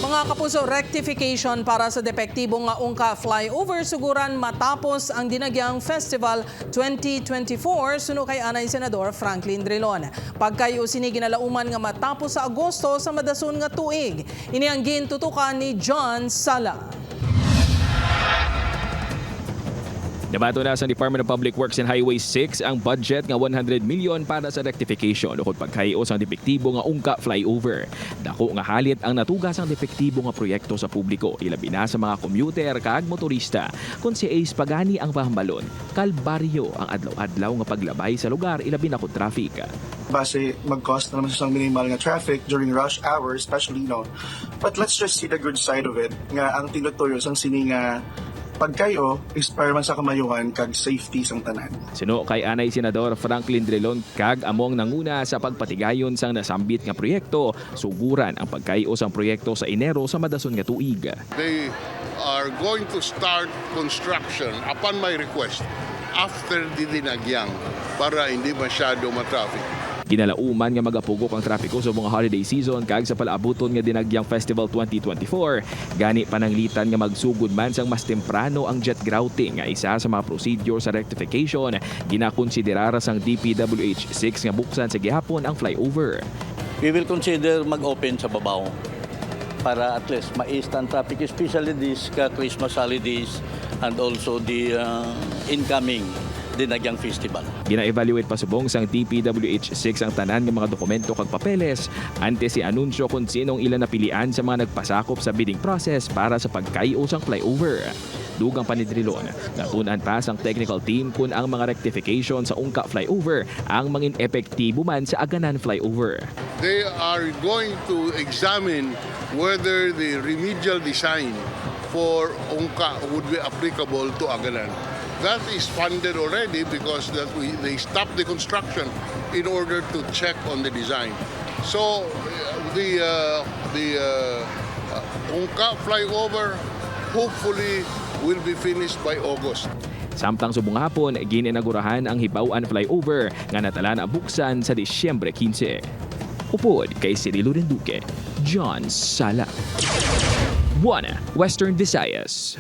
Mga kapuso, rectification para sa depektibong nga ungka flyover suguran matapos ang Dinagyang Festival 2024 suno kay anay Senador Franklin Drilon. Pagkayo sini ginalauman nga matapos sa Agosto sa madason nga tuig. Ini ang gintutukan ni John Sala. Nabato na sa Department of Public Works and Highways 6 ang budget nga 100 million para sa rectification ukod pagkayos ang depektibo nga ungka flyover. Dako nga halit ang natugas ang depektibo nga proyekto sa publiko, ilabi na sa mga commuter kag motorista. Kung si Ace Pagani ang pahambalon, kalbaryo ang adlaw-adlaw nga paglabay sa lugar, ilabi na kung traffic. Base mag-cost na naman sa minimal nga traffic during rush hour, especially no. But let's just see the good side of it. Nga ang tinutuyo sang sini nga pagkayo is para man sa kamayuhan kag safety sang tanan. Sino kay anay Senador Franklin Drilon kag among nanguna sa pagpatigayon sang nasambit nga proyekto, suguran ang pagkayo sang proyekto sa Enero sa madason nga tuig. They are going to start construction upon my request after the Dinagyang para hindi masyado matraffic. Ginalauman nga magapugok ang trapiko sa mga holiday season kag sa palaabuton nga Dinagyang Festival 2024. Gani pananglitan nga magsugod man sang mas temprano ang jet grouting nga isa sa mga procedure sa rectification ginakonsiderar sang DPWH6 nga buksan sa gihapon ang flyover. We will consider mag-open sa babaw para at least ma-ease ang traffic, especially this Christmas holidays and also the incoming Dinagyang Festival. Gina-evaluate pasubong sang DPWH6 ang tanan ng mga dokumento kag papeles ante si anunsyo kung sinong ilan napilian sa mga nagpasakop sa bidding process para sa pagkayo sang flyover. Dugang panidrilon, natunan pa sang technical team kung ang mga rectification sa ungka flyover ang mangin epektibo man sa Aganan flyover. They are going to examine whether the remedial design for Ungka would be applicable to Aganan. That is funded already because they stopped the construction in order to check on the design. So the Ungka flyover hopefully will be finished by August. Samtang subong hapon, gininagurahan ang Hibaw-an flyover nga natala na buksan sa Disyembre 15. Upod kay Cirilo Renduque, John Sala. 1 Western Visayas.